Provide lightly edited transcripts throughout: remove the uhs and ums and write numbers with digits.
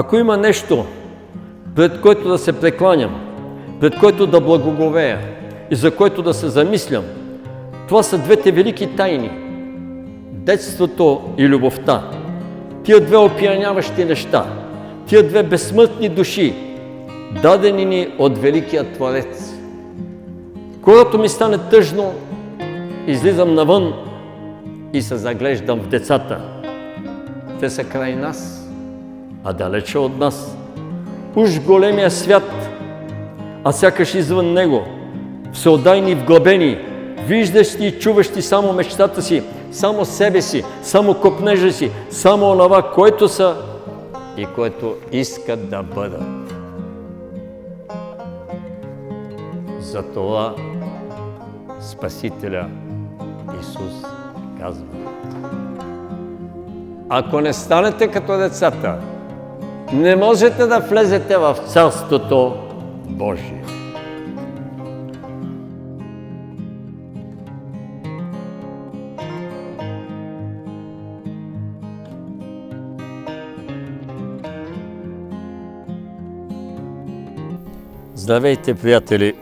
Ако има нещо, пред което да се прекланям, пред което да благоговея и за което да се замислям, това са двете велики тайни – детството и любовта. Тия две опияняващи неща, тия две безсмъртни души, дадени ни от Великия Творец. Когато ми стане тъжно, излизам навън и се заглеждам в децата. Те са край нас, а далече от нас. Уж големия свят, а сякаш извън него, всеотдайни вглъбени, виждащи и чуващи само мечтата си, само себе си, само копнежа си, само онова, което са и което искат да бъдат. Затова Спасителя Исус казва: ако не станете като децата, не можете да влезете в Царството Божие. Здравейте, приятели,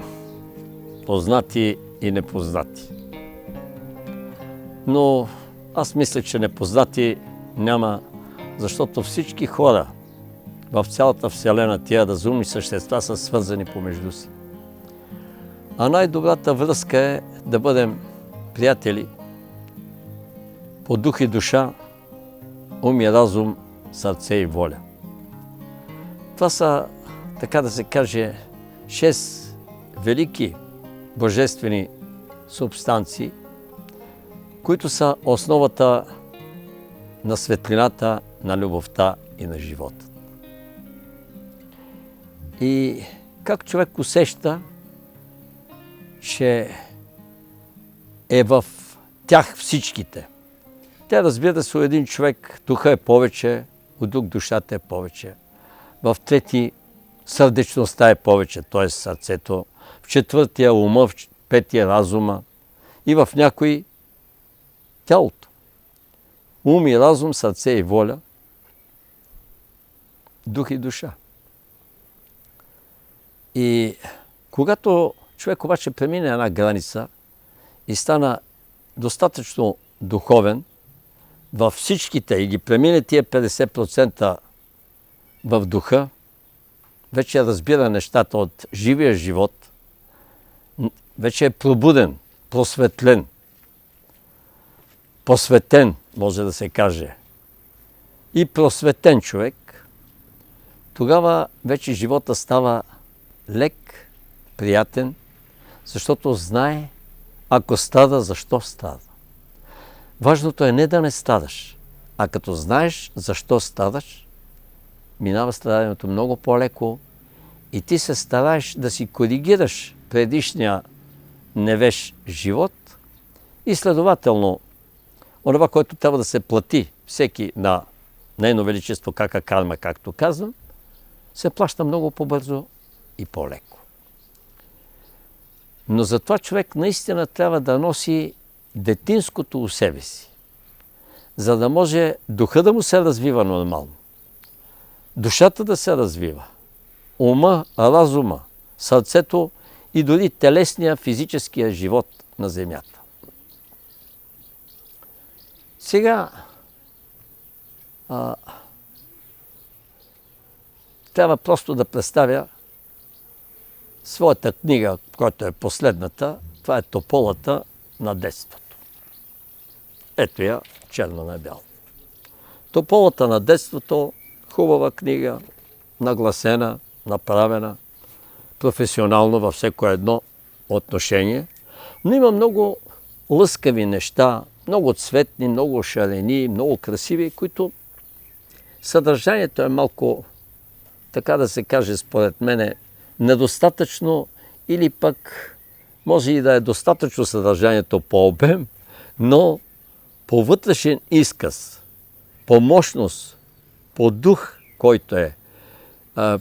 познати и непознати. Но аз мисля, че непознати няма, защото всички хора в цялата Вселена, тия разумни същества, са свързани помежду си. А най-добрата връзка е да бъдем приятели по дух и душа, ум и разум, сърце и воля. Това са, така да се каже, 6 велики божествени субстанции, които са основата на светлината, на любовта и на живота. И как човек усеща, че е в тях всичките. Те, разбира се, у един човек духа е повече, у друг душата е повече. В трети сърдечността е повече, т.е. сърцето. В четвъртия ума, в петия разума и в някои тялото. Ум и разум, сърце и воля, дух и душа. И когато човек обаче премине една граница и стана достатъчно духовен във всичките и ги премине тия 50% в духа, вече разбира нещата от живия живот, вече е пробуден, просветлен, посветен, може да се каже, и просветен човек, тогава вече живота става лек, приятен, защото знае, ако страда, защо страда. Важното е не да не страдаш, а като знаеш защо страдаш, минава страданието много по-леко и ти се стараеш да си коригираш предишния невеж живот и следователно онова, което трябва да се плати всеки на Нейно Величество кака карма, както казвам, се плаща много по-бързо и по-леко. Но затова човек наистина трябва да носи детинското у себе си, за да може духа да му се развива нормално, душата да се развива, ума, разума, сърцето и дори телесния, физическия живот на земята. Сега трябва просто да представя своята книга, която е последната. Това е Тополата на детството. Ето я, черно на бяло. Тополата на детството, хубава книга, нагласена, направена, професионално във всяко едно отношение, но има много лъскави неща, много цветни, много шарени, много красиви, които съдържанието е малко, така да се каже, според мене, недостатъчно или пък може и да е достатъчно съдържанието по обем, но по вътрешен изказ, по мощност, по дух, който е,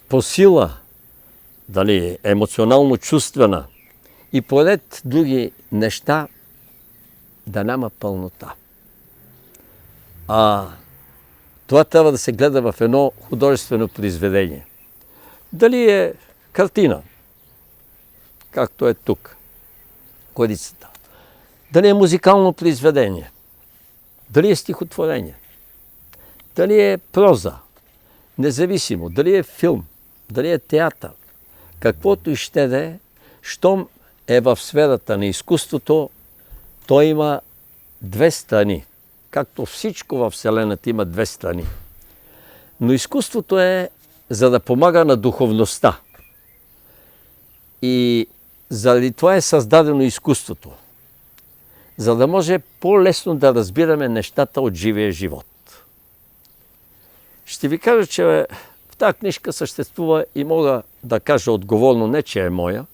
по сила, дали емоционално чувствена и по ред други неща, да няма пълнота. Това трябва да се гледа в едно художествено произведение. Дали е картина, както е тук, корицата. Дали е музикално произведение. Дали е стихотворение. Дали е проза. Независимо. Дали е филм. Дали е театър. Каквото и ще да е, щом е в сферата на изкуството, то има две страни. Както всичко във Вселената има две страни. Но изкуството е за да помага на духовността. И заради това е създадено изкуството. За да може по-лесно да разбираме нещата от живия живот. Ще ви кажа, че в тази книжка съществува и мога да кажа отговорно, не че е моя.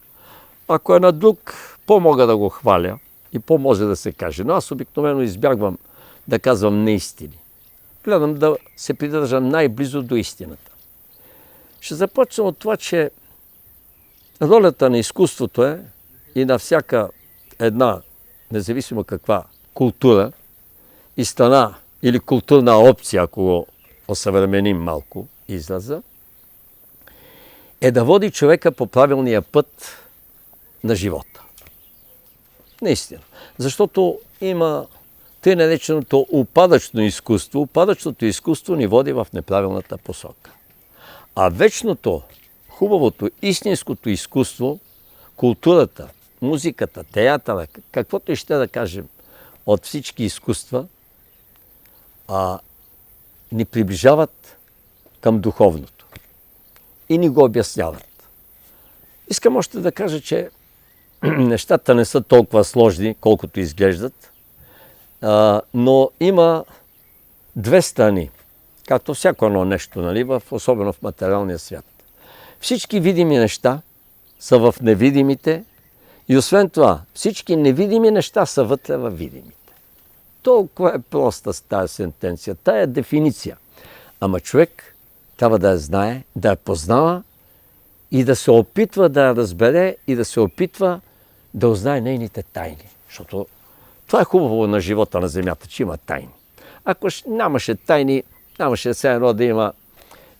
Ако е на друг, по-мога да го хваля и по-може да се каже. Но аз обикновено избягвам да казвам неистини. Гледам да се придържам най-близо до истината. Ще започна от това, че ролята на изкуството е и на всяка една, независимо каква култура и страна или културна опция, ако го осъвременим малко израза, е да води човека по правилния път на живота. Наистина. Защото има тъй нареченото упадъчно изкуство. Упадъчното изкуство ни води в неправилната посока. А вечното, хубавото, истинското изкуство, културата, музиката, театъра, каквото и ще да кажем от всички изкуства, ни приближават към духовното и ни го обясняват. Искам още да кажа, че нещата не са толкова сложни, колкото изглеждат, но има две страни, както всяко едно нещо, нали, особено в материалния свят. Всички видими неща са в невидимите и освен това, всички невидими неща са вътре във видимите. Толкова е проста с тази сентенция, тая дефиниция. Ама човек трябва да я знае, да я познава и да се опитва да я разбере и да се опитва да узнае нейните тайни. Защото това е хубаво на живота на земята, че има тайни. Ако нямаше тайни, нямаше все едно да има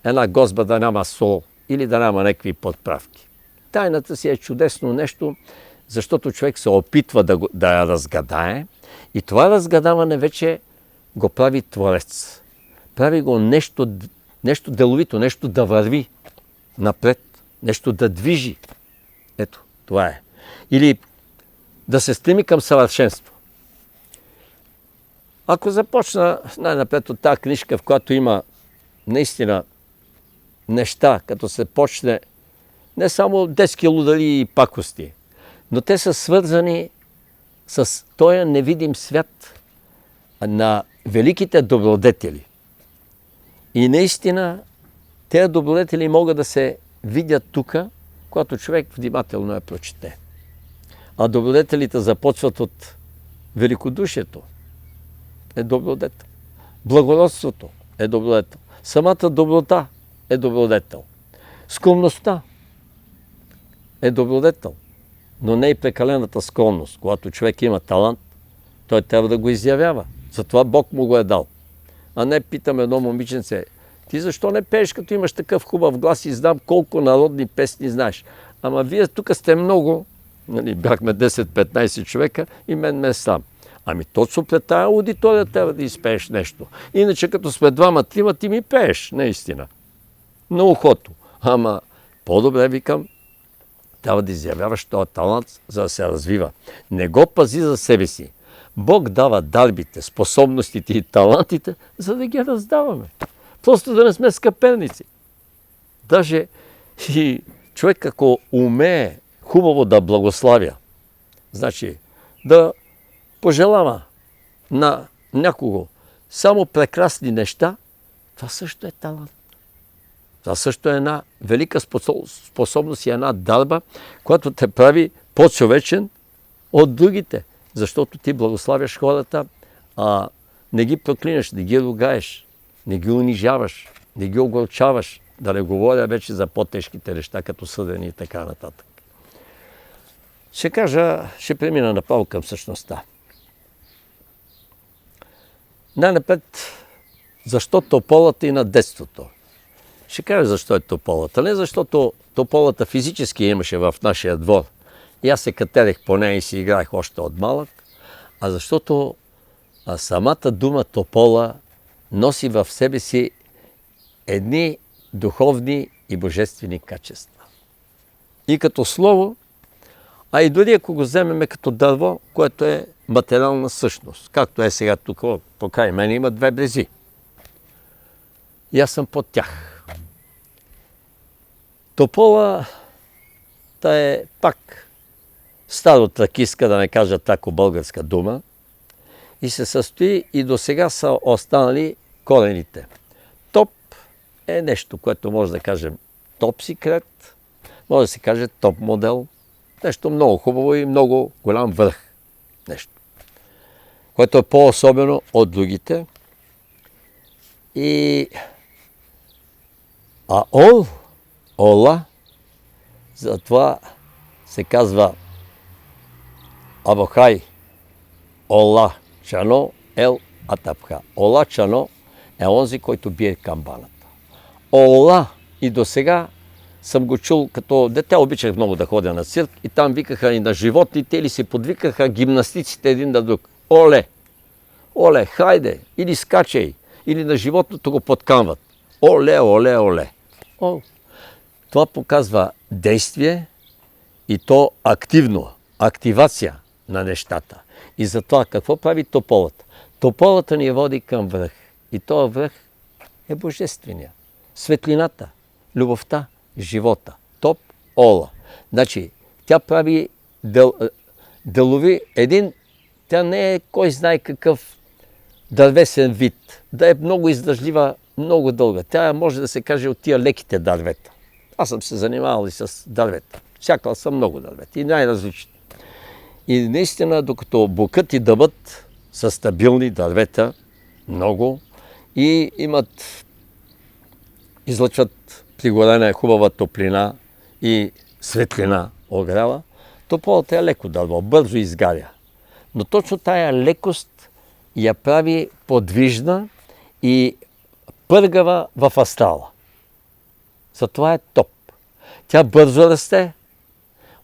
една гозба да няма сол или да няма някакви подправки. Тайната си е чудесно нещо, защото човек се опитва да я разгадае и това разгадаване вече го прави Творец. Прави го нещо деловито, нещо да върви напред, нещо да движи. Ето, това е. Или да се стреми към съвършенство. Ако започна най-напред от тази книжка, в която има наистина неща, като се почне не само детски лудари и пакости, но те са свързани с този невидим свят на великите добродетели. И наистина тези добродетели могат да се видят тук, когато човек внимателно я прочете. А добродетелите започват от великодушието. Е добродетел. Благородството е добродетел. Самата доброта е добродетел. Скромността е добродетел. Но не и прекалената скромност. Когато човек има талант, той трябва да го изявява. Затова Бог му го е дал. А не питам едно момиченце, ти защо не пееш, като имаш такъв хубав глас и знам колко народни песни знаеш. Ама вие тук сте много, нали, бяхме 10-15 човека и мен ме е сам. Ами точно пред тая аудитория трябва да изпееш нещо. Иначе като сме двама-трима, ти ми пееш, наистина. На ухото. Ама по-добре, викам, трябва да изявяваш този талант, за да се развива. Не го пази за себе си. Бог дава дарбите, способностите и талантите, за да ги раздаваме. Просто да не сме скъперници. Даже и човек, ако умее хубаво да благославя, значи да пожелава на някого само прекрасни неща, това също е талант. Това също е една велика способност и една дарба, която те прави по-човечен от другите. Защото ти благославяш хората, а не ги проклинаш, не ги ругаеш, не ги унижаваш, не ги огорчаваш. Да не говоря вече за по-тежките неща, като съдени и така нататък. Ще премина направо към същността. Най-напред защо тополата и на детството? Ще кажа защо е тополата. Не защото тополата физически имаше в нашия двор. И аз се катерех по нея и си играех още от малък, а защото самата дума топола носи в себе си едни духовни и божествени качества. И като слово, а и дори ако го вземем като дърво, което е материална същност, както е сега тук покрай мен има две брези. И аз съм под тях. Топола, та е пак старотракистка, да не кажа тако българска дума, и се състои и до сега са останали корените. Топ е нещо, което може да кажем топ секрет, може да се каже топ модел, нещо много хубаво и много голям връх. Нещо, което е по-особено от другите. А ола, затова се казва Абохай, ола чано, ел атапха. Ола чано е онзи, който бие камбаната. Ола и до сега съм го чул, като дете обичах много да ходя на цирк и там викаха и на животните или се подвикаха гимнастиците един на друг. Оле! Оле, хайде! Или скачай! Или на животното го подкамват. Оле, оле, оле! Това показва действие и то активно, активация на нещата. И затова какво прави тополата? Тополата ни води към връх. И този връх е божествения. Светлината, любовта, живота. Топ, ола. Значи, тя прави делови един, тя не е кой знае какъв дървесен вид. Да е много издържлива, много дълга. Тя може да се каже от тия леките дървета. Аз съм се занимавал и с дървета. Сякал съм много дървета и най-различни. И наистина, докато букът и дъбът са стабилни дървета, много, и излъчват при горене хубава топлина и светлина огрява, тополата е леко дърво, бързо изгаря. Но точно тая лекост я прави подвижна и пъргава в астрала. Затова е топ. Тя бързо расте,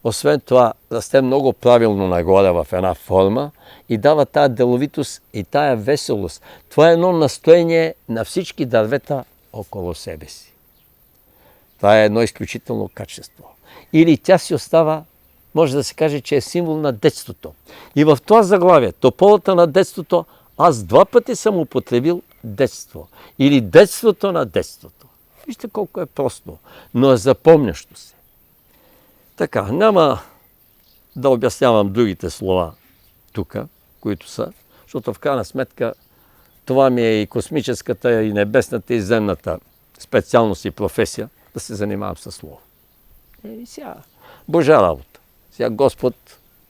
освен това расте много правилно нагоре в една форма и дава тая деловитост и тая веселост. Това е едно настояние на всички дървета около себе си. Това е едно изключително качество. Или тя си остава, може да се каже, че е символ на детството. И в това заглавие, тополата на детството, аз 2 пъти съм употребил детство. Или детството на детството. Вижте колко е просто, но е запомнящо се. Така, няма да обяснявам другите слова тук, които са, защото в крайна сметка това ми е и космическата, и небесната, и земната специалност и професия, да се занимавам с слово. И сега, Божа работа. Сега Господ,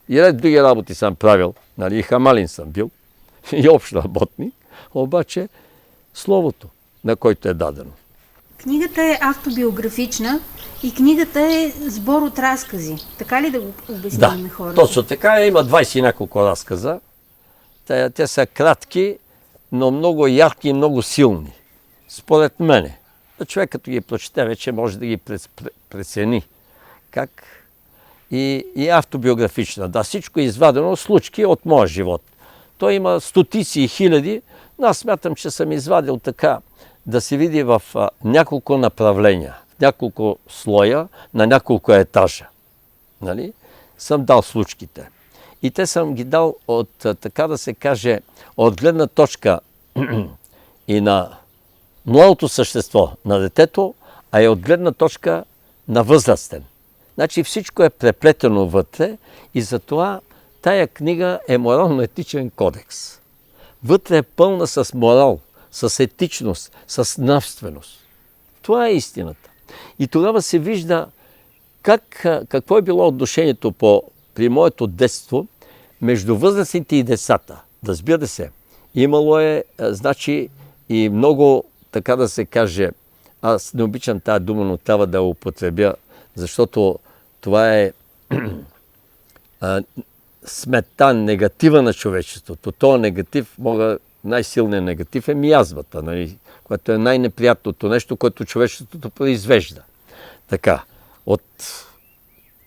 и ред други работи съм правил, нали, и хамалин съм бил, и общ работник, обаче словото, на който е дадено. Книгата е автобиографична и книгата е сбор от разкази. Така ли да го обясним на хората? Да, точно така. Има 20 и няколко разказа. Те са кратки, но много ярки и много силни. Според мене. Човек като ги прочете, вече може да ги прецени. Как? И автобиографична. Да, всичко е извадено случки от моя живот. Той има стотици и хиляди, но аз смятам, че съм извадил така, да се види в няколко направления, в няколко слоя, на няколко етажа. Нали? Съм дал случките. И те съм ги дал от, така да се каже, от гледна точка и на младото същество на детето, а и от гледна точка на възрастен. Значи всичко е преплетено вътре и затова тая книга е морално-етичен кодекс. Вътре е пълна с морал, с етичност, с нравственост. Това е истината. И тогава се вижда какво е било отношението при моето детство между възрастните и децата. Да разбира се, имало е, значи, и много, така да се каже, аз не обичам тази дума, но трябва да я употребя, защото това е смета негатива на човечеството. Това негатив мога най-силният негатив е миазмата, нали? Което е най-неприятното нещо, което човечеството произвежда. Така, от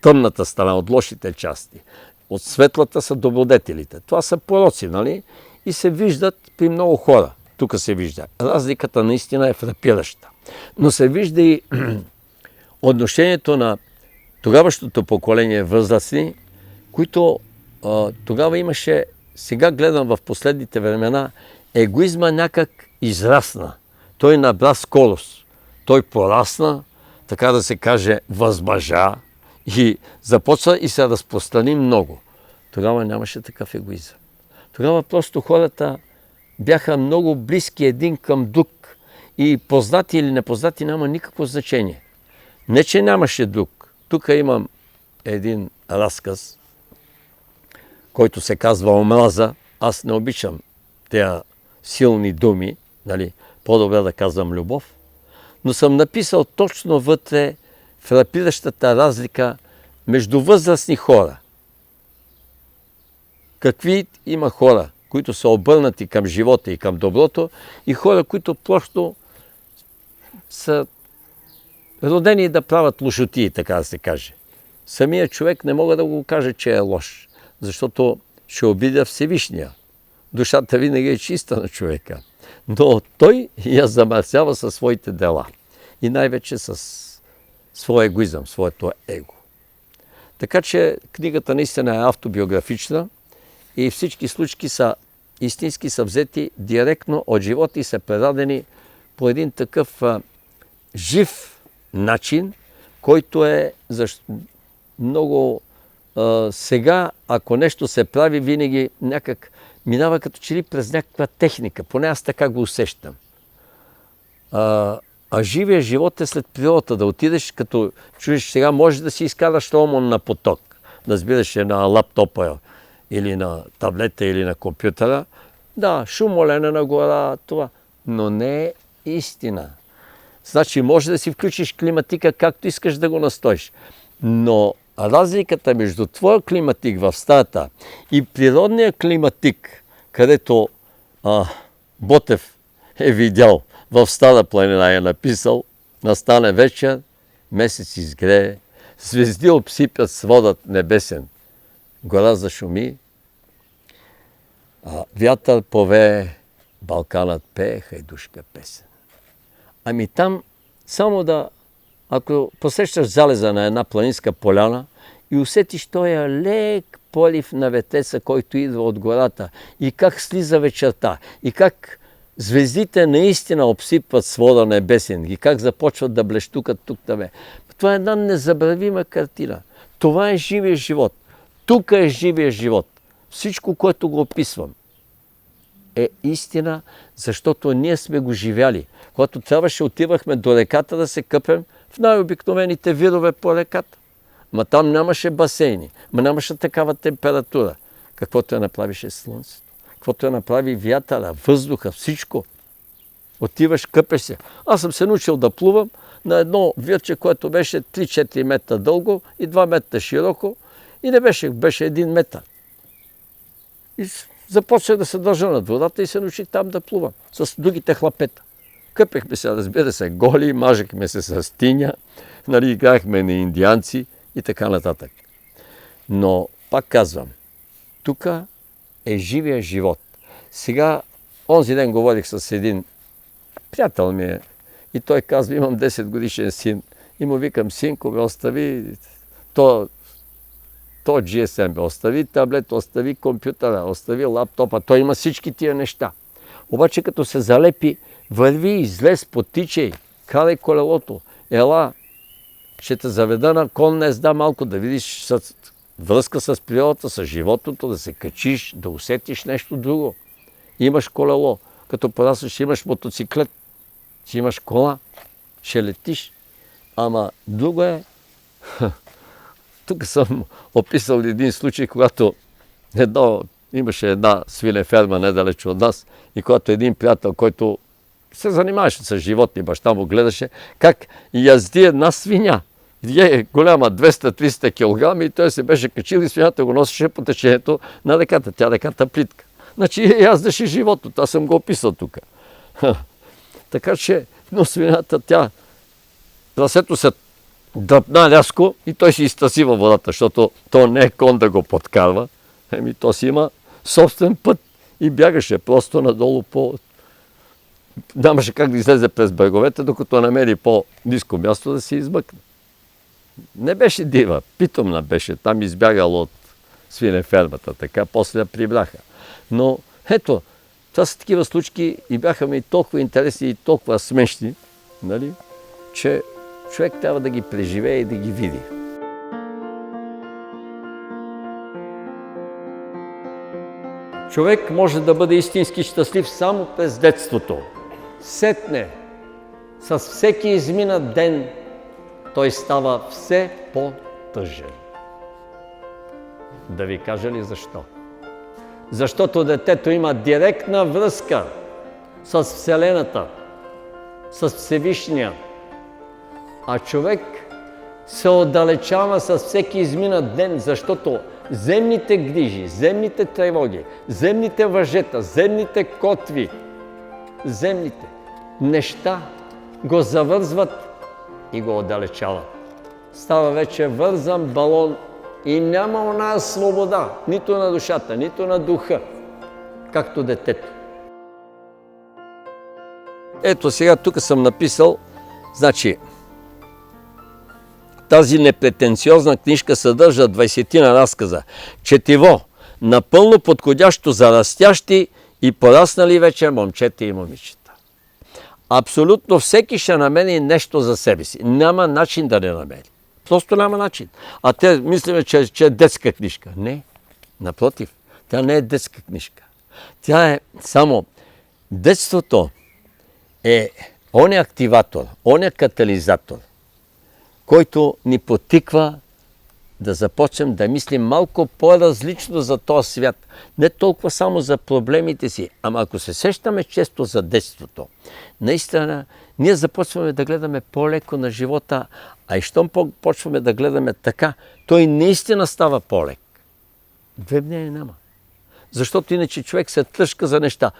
тъмната страна, от лошите части, от светлата са добродетелите. Това са пороци, нали? И се виждат при много хора. Тук се вижда. Разликата наистина е фрапираща. Но се вижда и отношението на тогавашното поколение възрастни, които тогава имаше, сега гледам в последните времена, егоизма някак израсна. Той набра скорост. Той порасна, така да се каже, възмъжа и започва и се разпространи много. Тогава нямаше такъв егоизъм. Тогава просто хората бяха много близки един към друг и познати или непознати няма никакво значение. Не, че нямаше друг. Тук имам един разказ, който се казва Омраза. Аз не обичам тези силни думи, нали? По-добре да казвам любов, но съм написал точно вътре фрапиращата разлика между възрастни хора. Какви има хора, които са обърнати към живота и към доброто, и хора, които просто са родени да правят лошотии, така да се каже. Самият човек не мога да го каже, че е лош, защото ще обидя Всевишния. Душата винаги е чиста на човека. Но той я замърсява със своите дела. И най-вече с своя егоизъм, своето его. Така че книгата наистина е автобиографична и всички случки са истински, са взети директно от живота и са предадени по един такъв жив начин, който е много сега, ако нещо се прави, винаги някак минава като че ли през някаква техника. Поне аз така го усещам. А живия живот е след природата. Да отидеш, като чуеш сега, можеш да си изкараш роман на поток. Да сбираш на лаптопа или на таблета или на компютъра. Да, шумолене на гора, това. Но не е истина. Значи може да си включиш климатика както искаш да го настоиш. Но разликата между твоя климатик в стаята и природния климатик, където Ботев е видял в Стара планина и е написал, настане вечер, месец изгрее, звезди обсипят сводът небесен, гора зашуми, вятър повее, Балканът пее хайдушка песен. Ами там само ако посещаш залеза на една планинска поляна и усетиш този лек полив на ветеца, който идва от гората, и как слиза вечерта, и как звездите наистина обсипват свода небесен, и как започват да блещукат тук-там. Това е една незабравима картина. Това е живия живот. Тук е живия живот. Всичко, което го описвам, е истина, защото ние сме го живяли. Когато трябваше, отивахме до реката да се къпем в най-обикновените вирове по реката. Ма там нямаше басейни, нямаше такава температура. Каквото я направише слънцето, каквото я направи вятъра, въздуха, всичко. Отиваш, къпеш се. Аз съм се научил да плувам на едно вирче, което беше 3-4 метра дълго и 2 метра широко и не беше 1 метър. И започнах да се държа над водата и се научих там да плувам с другите хлапета. Къпехме се, разбира се, голи, мажехме се с тиня, нали, играхме на индианци и така нататък. Но, пак казвам, тук е живия живот. Сега, онзи ден говорих с един приятел ми е, и той казва, имам 10 годишен син. И му викам, синко, бе, остави то GSM, бе, остави таблет, остави компютъра, остави лаптопа. Той има всички тия неща. Обаче като се залепи, върви, излез, потичай, карай колелото, ела, ще те заведа на конна езда малко, да видиш връзка с природата, с животното, да се качиш, да усетиш нещо друго. Имаш колело, като пораснеш, имаш мотоциклет, ще имаш кола, ще летиш. Ама друго е, тук съм описал един случай, когато имаше една свинеферма недалече от нас и когато един приятел, който се занимаваше с животни, баща му гледаше как язди една свиня. Е голяма 200-300 кг и той се беше качил и свинята го носеше по течението на реката. Тя реката плитка. Значи яздеше животното. Аз съм го описал тук. Така че, но свинята, прасето се дръпна рязко и той си изтъси във водата, защото то не е кон да го подкарва. То си има собствен път и бягаше просто надолу нямаше как да излезе през бреговете, докато намери по-ниско място да се измъкне. Не беше дива, питомна беше, там избягала от свинефермата, така, после я прибраха. Но ето, това са такива случки и бяха ми толкова интересни и толкова смешни, нали, че човек трябва да ги преживее и да ги види. Човек може да бъде истински щастлив само през детството. Сетне, с всеки изминат ден, той става все по-тъжен. Да ви кажа ли защо? Защото детето има директна връзка с Вселената, с Всевишния, а човек се отдалечава с всеки изминат ден, защото земните грижи, земните тревоги, земните въжета, земните котви, земните неща го завързват и го отдалечават. Става вече вързан балон и няма оная свобода, нито на душата, нито на духа, както детето. Ето сега тук съм написал, значи, тази непретенциозна книжка съдържа 20 разказа. Четиво, напълно подходящо за растящи и пораснали вече момчета и момичета. Абсолютно всеки ще намери нещо за себе си. Няма начин да не намери. Просто няма начин. А те мислиме, че е детска книжка. Не, напротив, тя не е детска книжка. Тя е само детството е оня активатор, оня катализатор, който ни потиква да започнем да мислим малко по-различно за този свят. Не толкова само за проблемите си, ама ако се сещаме често за детството, наистина ние започваме да гледаме по-леко на живота, а и щом почваме да гледаме така, той наистина става по-лек. Две мнения няма. Защото иначе човек се тръшка за неща.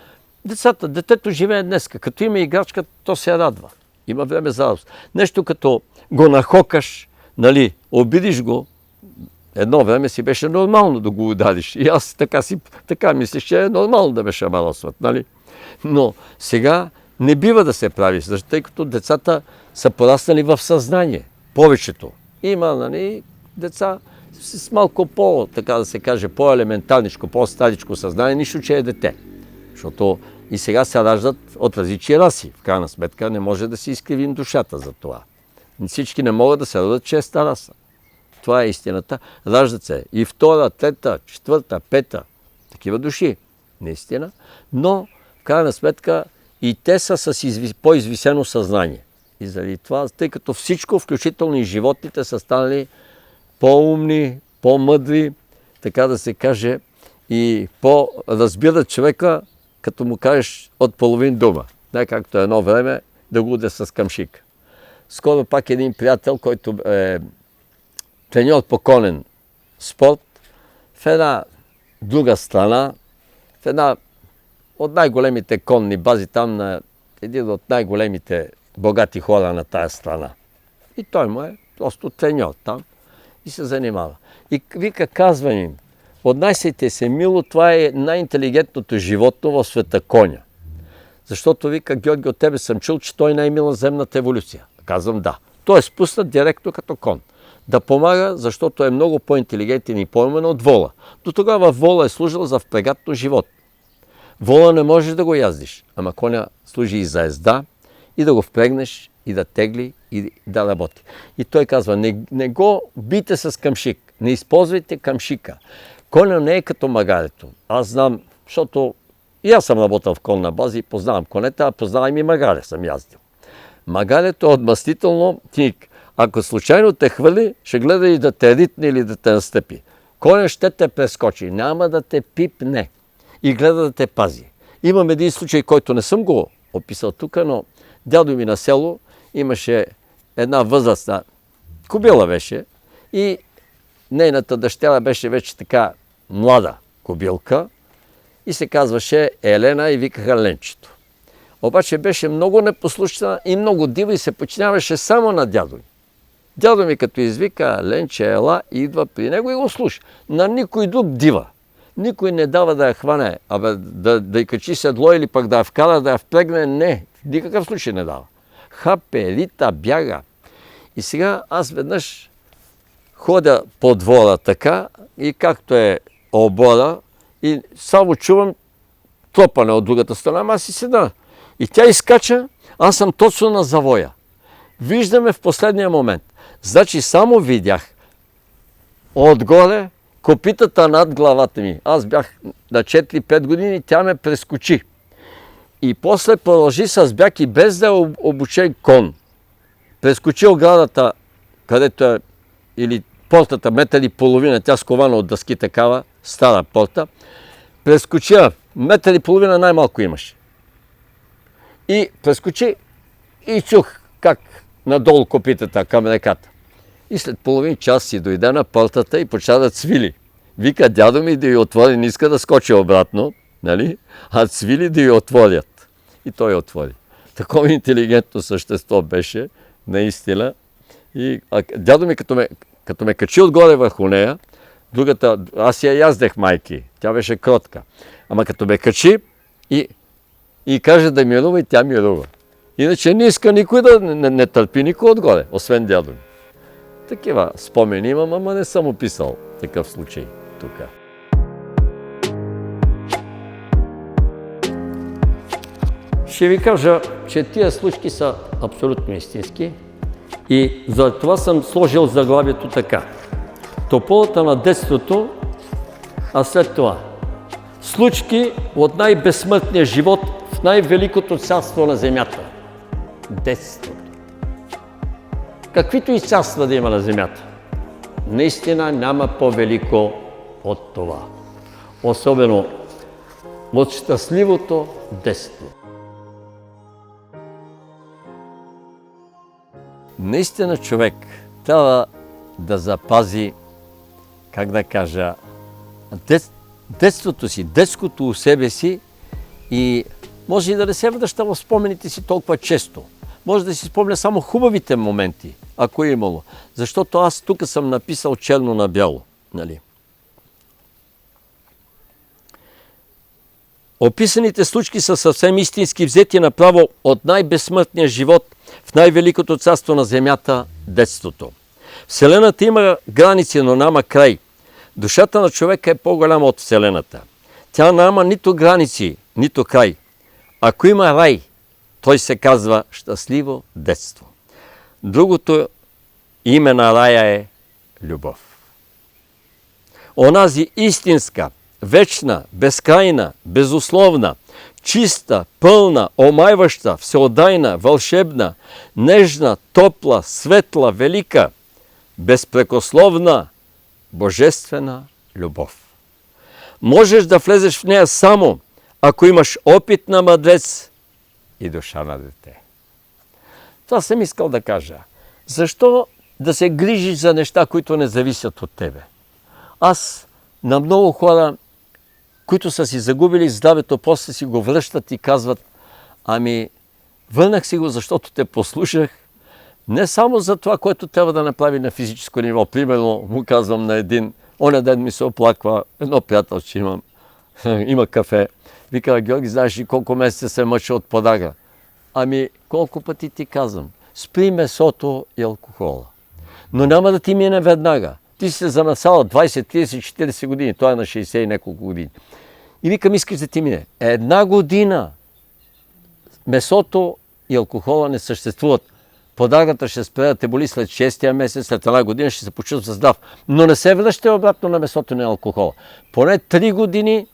Детето живее днеска. Като има играчка, то се радва. Има време за радост. Нещо като го нахокаш, нали, обидиш го, едно време си беше нормално да го удариш. И аз така мислиш, че е нормално да ме шамаросват, нали? Но сега не бива да се прави, защото тъй като децата са пораснали в съзнание. Повечето. Има, нали, деца с малко така да се каже, по-елементарничко, по-старичко съзнание, нищо, че е дете. Защото и сега се раждат от различни раси. В крайна сметка не може да си изкривим душата за това. Всички не могат да се родят честа раса. Това е истината. Раждат се и втора, трета, четвърта, пета. Такива души. Наистина. Но, в крайна сметка, и те са с по-извисено съзнание. И заради това, тъй като всичко, включително и животните, са станали по-умни, по-мъдри, така да се каже, и по-разбират човека, като му кажеш от половин дума. Не както едно време да го уде с камшик. Скоро пак един приятел, който е треньор по конен спорт, в една друга страна, в една от най-големите конни бази, там на един от най-големите богати хора на тая страна. И той му е просто треньор там и се занимава. И вика, казва им, отнасяйте се мило, това е най-интелигентното животно в света, коня. Защото вика, Георги, от тебе съм чул, че той е най-мил на земната еволюция. Казвам да. Той е спуснат директно като кон. Да помага, защото е много по-интелигентен и по-умен от вола. До тогава вола е служил за впрегатно живот. Вола не можеш да го яздиш, ама коня служи и за езда, и да го впрегнеш, и да тегли, и да работи. И той казва, не го бийте с камшик, не използвайте камшика. Коня не е като магарето. Аз знам, защото и аз съм работил в конна база и познавам конета, а познавам и магаре съм яздил. Магарето е отмъстително, ако случайно те хвали, ще гледа и да те ритне или да те настъпи. Коня ще те прескочи, няма да те пипне и гледа да те пази. Имам един случай, който не съм го описал тук, но дядо ми на село имаше една възрастна кобила беше и нейната дъщеря беше вече така млада кобилка и се казваше Елена и викаха Ленчето. Обаче беше много непослушна и много дива и се подчиняваше само на дядо ми. Дядо ми като извика Ленче ела, идва при него и го слуша. На никой друг дива. Никой не дава да я хване, да й качи седло или пък да я вкара, да я вплегне. Не, в никакъв случай не дава. Хапе, рита, бяга. И сега аз веднъж ходя по двора така и както е обора и само чувам тропане от другата страна, ама аз си седа. И тя изкача, аз съм точно на завоя. Виждаме в последния момент. Значи само видях отгоре копитата над главата ми. Аз бях на 4-5 години, тя ме прескочи. И после продължи с бяг и без да е обучен кон. Прескочи оградата, където е, или портата, метър и половина, тя скована от дъски такава, стара порта. Прескочи, метър и половина най-малко имаше. И прескочи и чух как надолу копитата към реката. И след половин час си дойде на портата и почна да цвили. Вика дядо ми да й отвори, не иска да скочи обратно, нали? А цвили да й отворят. И той отвори. Такова интелигентно същество беше, наистина. И дядо ми като ме качи отгоре върху нея, другата, аз я яздех майки, тя беше кротка. Ама като ме качи и каже да мирува, и тя мирува. Иначе не иска никой да не търпи никой отгоре, освен дядо ми. Такива спомени имам, ама не съм описал такъв случай тук. Ще ви кажа, че тия случки са абсолютно истински и за това съм сложил заглавието така. Тополата на детството, а след това случки от най-безсмъртния живот в най-великото царство на земята. Детството. Каквито и царства да има на земята, наистина няма по-велико от това. Особено от щастливото детство. Наистина човек трябва да запази, как да кажа, детството си, детското у себе си и може и да не се връща в спомените си толкова често. Може да си спомня само хубавите моменти, ако е имало. Защото аз тук съм написал черно на бяло. Нали? Описаните случки са съвсем истински, взети направо от най-безсмъртния живот в най-великото царство на земята – детството. Вселената има граници, но няма край. Душата на човека е по-голяма от Вселената. Тя няма нито граници, нито край. Ако има рай, той се казва щастливо детство. Другото име на рая е любов. Онази истинска, вечна, безкрайна, безусловна, чиста, пълна, омайваща, всеотдайна, вълшебна, нежна, топла, светла, велика, безпрекословна, божествена любов. Можеш да влезеш в нея само, ако имаш опит на мъдрец и душа на дете. Това съм искал да кажа. Защо да се грижиш за неща, които не зависят от тебе? Аз на много хора, които са си загубили здравето, после си го връщат и казват: ами, върнах си го, защото те послушах, не само за това, което трябва да направи на физическо ниво. Примерно, му казвам на един, оня ден ми се оплаква, едно приятелче имам, има кафе. Вика: Георги, знаеш ли колко месеца се мъча от подага? Ами, колко пъти ти казвам? Спри месото и алкохола. Но няма да ти мине веднага. Ти си се занасала 20, 30, 40 години. Той е на 60 и няколко години. И викам: искаш да ти мине. Една година месото и алкохола не съществуват. Подагата ще спре да те боли след 6-тия месец, след една година ще се почувства здрав. Но не се връщай обратно на месото и на алкохола. Поне 3 години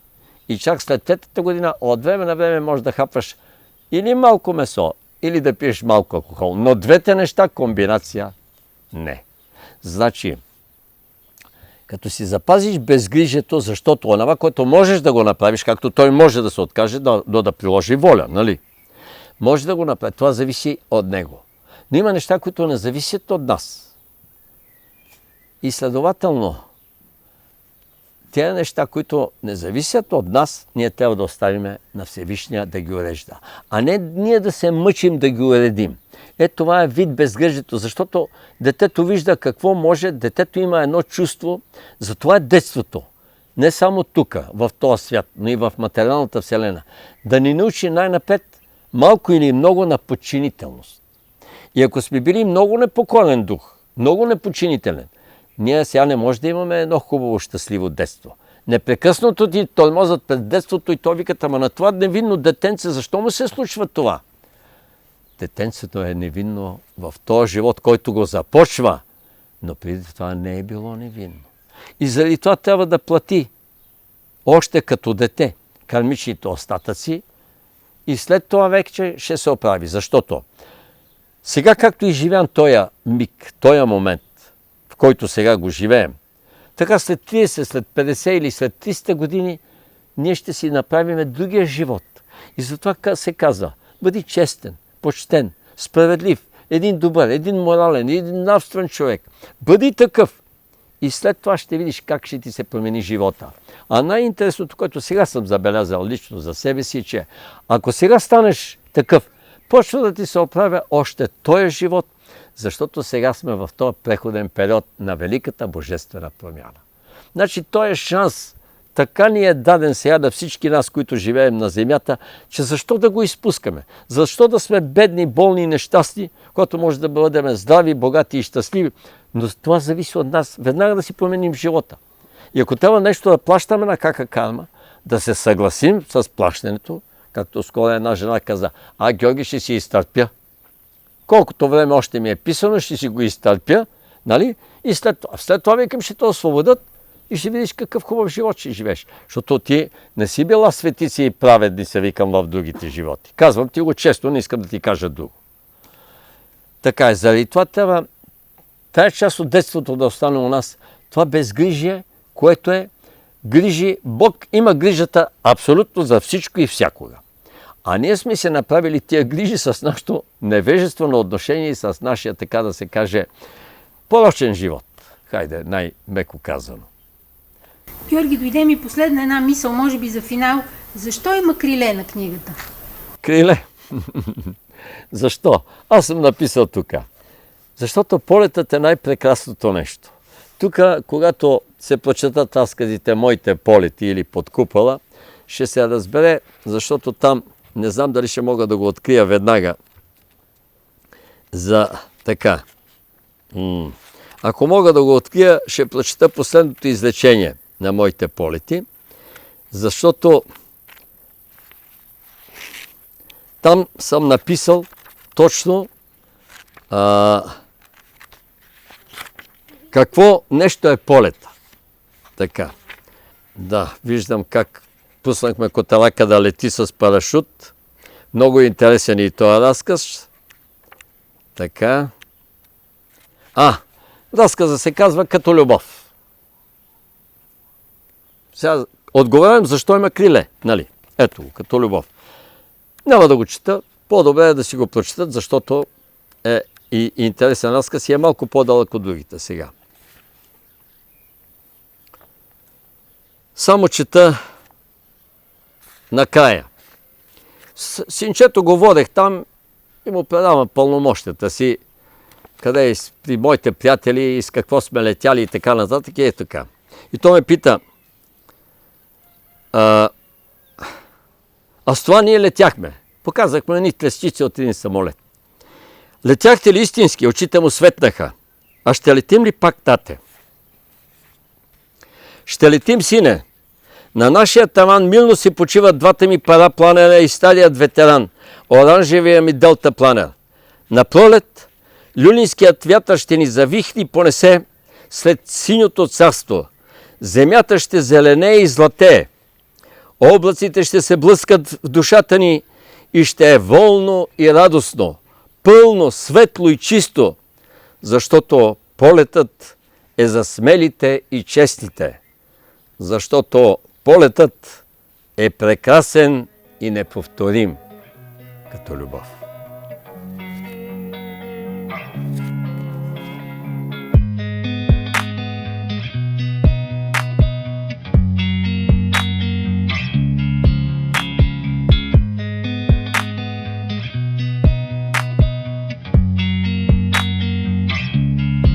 и чак след 3-та година от време на време можеш да хапваш или малко месо, или да пиеш малко алкохол. Но двете неща комбинация не. Значи, като си запазиш безгрижието, защото онова, което можеш да го направиш, както той може да се откаже, да приложи воля, нали? Може да го направи. Това зависи от него. Но има неща, които не зависят от нас. И следователно, тези неща, които не зависят от нас, ние трябва да оставим на Всевишния да ги урежда. А не ние да се мъчим да ги уредим. Това е вид безгрижието, защото детето вижда какво може, детето има едно чувство, затова е детството. Не само тук, в този свят, но и в материалната вселена. Да ни научи най-напред малко или много на подчинителност. И ако сме били много непокорен дух, много неподчинителен, ние сега не може да имаме едно хубаво, щастливо детство. Непрекъснато ти тормозят пред детството и той викат, ама на това невинно детенце, защо му се случва това? Детенцето е невинно в този живот, който го започва, но преди това не е било невинно. И заради това трябва да плати още като дете кармичните остатъци и след това вече ще се оправи. Защото сега, както и живеем този миг, този момент, в който сега го живеем, така след 30, след 50 или след 300 години ние ще си направим другия живот. И затова се казва, бъди честен, почтен, справедлив, един добър, един морален, един нравствен човек. Бъди такъв. И след това ще видиш как ще ти се промени живота. А най-интересното, което сега съм забелязал лично за себе си, че ако сега станеш такъв, почва да ти се оправя още този живот, защото сега сме в този преходен период на великата божествена промяна. Значи този шанс така ни е даден сега на всички нас, които живеем на земята, че защо да го изпускаме? Защо да сме бедни, болни и нещастни, когато може да бъдем здрави, богати и щастливи? Но това зависи от нас. Веднага да си променим живота. И ако трябва нещо да плащаме на кака карма, да се съгласим с плащането, както скоро една жена каза, Георги, ще си изтърпя. Колкото време още ми е писано, ще си го изтърпя, нали? И след това викам, ще те освободят и ще видиш какъв хубав живот ще живееш. Защото ти не си била светици и праведница, викам, в другите животи. Казвам ти го често, не искам да ти кажа друго. Така е, заради това трябва тая част от детството да остане у нас. Това безгрижие, което е грижи. Бог има грижата абсолютно за всичко и всякога. А ние сме се направили тия грижи с нашето невежествено отношение и с нашия, така да се каже, порочен живот. Хайде, най-меко казано. Георги, дойде ми последна една мисъл, може би за финал. Защо има криле на книгата? Криле? Защо? Аз съм написал тук. Защото полетът е най-прекрасното нещо. Тук, когато се прочетат разказите моите полети или под купола, ще се разбере, защото там не знам дали ще мога да го открия веднага. За така. Ако мога да го открия, ще прочета последното изречение на моите полети, защото там съм написал точно какво нещо е полета. Така. Да, виждам как пуснахме котелака да лети с парашут. Много интересен и този разказ. Така. Разказа се казва Като любов. Сега отговарям защо има криле. Нали? Ето го, Като любов. Няма да го чета. По-добре е да си го прочитат, защото е и интересен разказ и е малко по-дълъг от другите сега. Само чета накрая. Синчето го водех там и му предавам пълномощията си, къде е при моите приятели и с какво сме летяли и така нататък и е така. И той ме пита, а с това ние летяхме. Показахме едни трещици от един самолет. Летяхте ли истински? Очите му светнаха. А ще летим ли пак, тате? Ще летим, сине. На нашия таван милно си почиват двата ми парапланера и старият ветеран, оранжевия ми делта планер. На пролет люлинският вятър ще ни завихни и понесе след синьото царство. Земята ще зеленее и златее. Облаците ще се блъскат в душата ни и ще е волно и радостно, пълно, светло и чисто, защото полетът е за смелите и честните, защото полетът е прекрасен и неповторим като любов.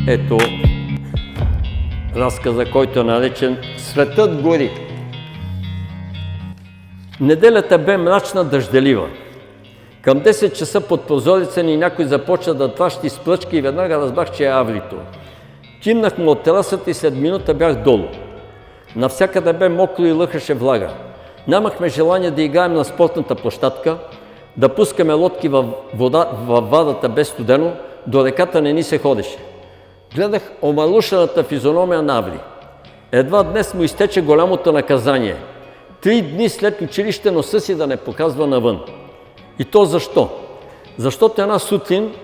Ето разказа, който е наречен "Светът гори". Неделята бе мрачна, дъжделива. Към 10 часа под прозореца ни някой започна да тращи с пръчки и веднага разбрах, че е Аврито. Кимнах му от терасата и след минута бях долу. Навсякъде бе мокро и лъхаше влага. Нямахме желание да играем на спортната площадка, да пускаме лодки във вадата без студено, до реката не ни се ходеше. Гледах омалушената физиономия на Аври. Едва днес му изтече голямото наказание. 3 дни след училище носа си да не показва навън. И то защо? Защото една сутрин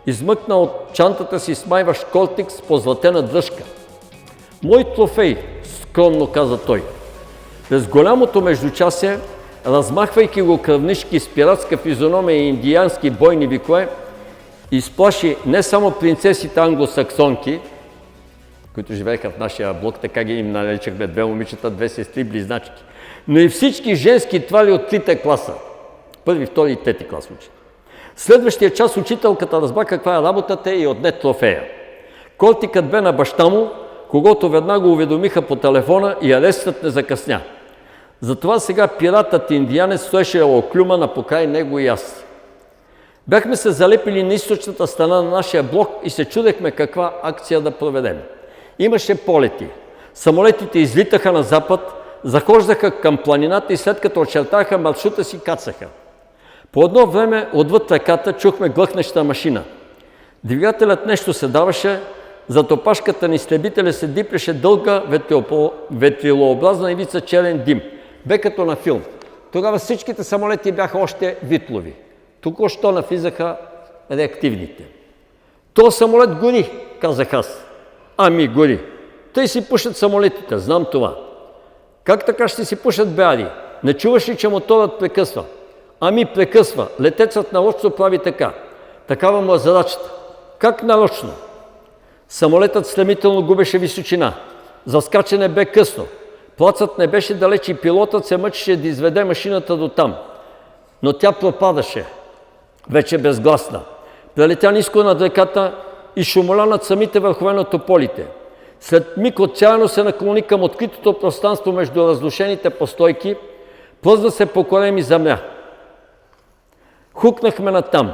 измъкна от чантата си смайващ кортикс с позлатена дръжка. "Мой трофей", скромно каза той. През голямото междучасие, размахвайки го кръвнишки с пиратска физиономия и индиански бойни викове, изплаши не само принцесите англосаксонки, които живееха в нашия блок, така ги им наричахме 2 момичета, 2 сестри, близначки, но и всички женски твари от 3-те класа. 1, 2 и 3 клас учи. Следващия час учителката разбра каква е работата и отне трофея. Кортикът бе на баща му, когото веднага уведомиха по телефона и арестът не закъсня. Затова сега пиратът индиянец стоеше оклюман покрай него и аз. Бяхме се залепили на източната страна на нашия блок и се чудехме каква акция да проведем. Имаше полети. Самолетите излитаха на запад, захождаха към планината и след като очертаха маршрута си, кацаха. По едно време отвъд реката чухме глъхнеща машина. Двигателят нещо се даваше, зад опашката на изтребителя се диплеше дълга ветрилообразна ивица черен дим. Бе като на филм. Тогава всичките самолети бяха още витлови. Току-що навлизаха реактивните. "То самолет гори", казах аз. "Ами гори. Тъй си пушат самолетите, знам това." "Как така ще си пушат, бе, Ари? Не чуваш ли, че моторът прекъсва?" "Ами прекъсва. Летецът нарочно прави така. Такава му е задачата." "Как нарочно?" Самолетът стремително губеше височина. За скачане бе късно. Плацът не беше далеч и пилотът се мъчеше да изведе машината до там. Но тя пропадаше, вече безгласна. Прелетя ниско над реката и шумоля над самите върхове на тополите. След миг отчаяно се наклони към откритото пространство между разрушените постойки, плъзна се по корем и замря. Хукнахме натам.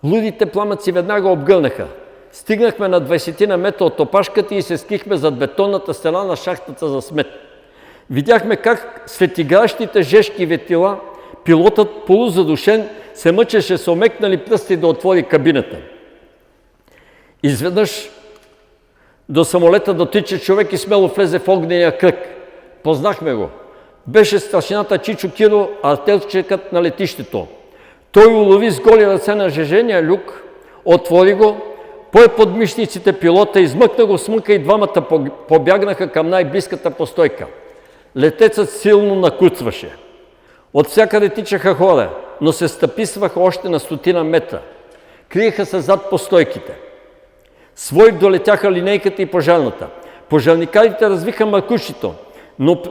Лудите пламъци веднага обгърнаха. Стигнахме на 20 на метра от опашката и се скрихме зад бетонната стена на шахтата за смет. Видяхме как след игращите жежки ветрила, пилотът, полузадушен, се мъчеше с омекнали пръсти да отвори кабината. Изведнъж до самолета дотича човек и смело влезе в огнения кръг. Познахме го. Беше старшината Чичо Киро, артелчекът на летището. Той улови с голи ръце на жежения люк, отвори го, пое под мишниците пилота, измъкна го, смъка и двамата побягнаха към най-близката постойка. Летецът силно накуцваше. От всякъде тичаха хора, но се стъписваха още на 100 метра. Криеха се зад постойките. Свой долетяха линейката и пожарната. Пожарникарите развиха маркушито, но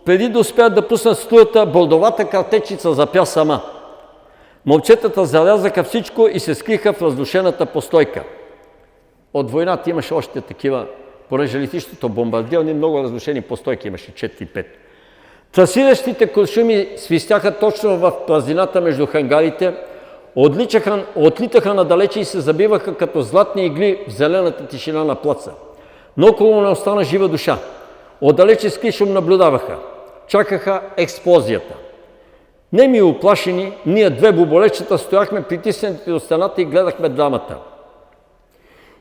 преди да успеят да пуснат струята, бордовата картечица запя сама. Момчетата зарязаха всичко и се скриха в разрушената постойка. От войната имаше още такива, понеже летището бомбардирани, много разрушени постойки имаше, 4-5. Трасиращите куршуми свистяха точно в празнината между хангарите, отлитаха надалече и се забиваха като златни игли в зелената тишина на плаца. Но около не остана жива душа. Отдалече с кришум наблюдаваха. Чакаха експлозията. Неми и уплашени, ние 2 боболечета стояхме притиснати до стената и гледахме драмата.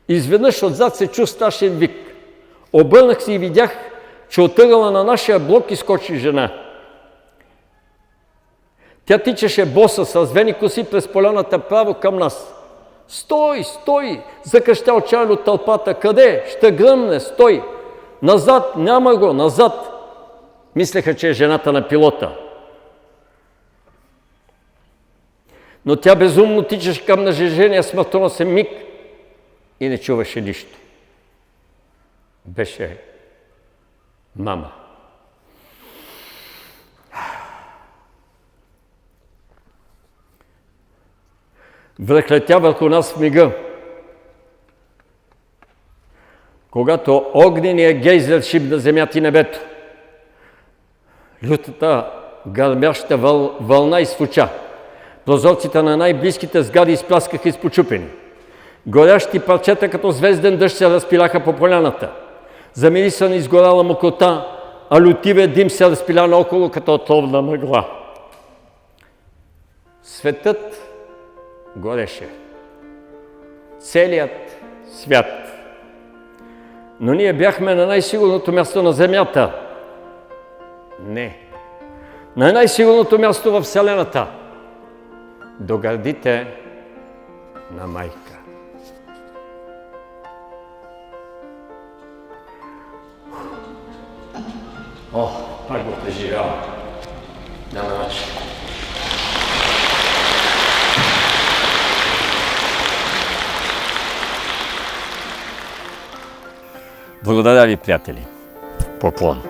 Изведнъж отзад се чу страшен вик. Обърнах се и видях, че от ъгъла на нашия блок изскочи жена. Тя тичаше боса с развени коси през поляната право към нас. "Стой, стой!" закръща отчаяно от тълпата. "Къде? Ще гръмне, стой! Назад, няма го, назад!" Мислеха, че е жената на пилота. Но тя безумно тичаше към нажежения смъртоносен миг и не чуваше нищо. Беше мама. Връхлетя върху нас в мига. когато огненият гейзер шибна земята и небето. Лютата гърмяща вълна изфуча. Прозорците на най-близките сгради изпляскаха изпочупени. Горящи парчета като звезден дъжд се разпиляха по поляната. Замирисана изгорала мокрота, а лютивия дим се разпиля наоколо като отровна мъгла. Светът гореше. Целият свят. Но ние бяхме на най-сигурното място на Земята. Не. На най-сигурното място в Вселената. До гърдите на майка. О, пак го преживявам. Няма начин. Благодаря ви, приятели. Поклон.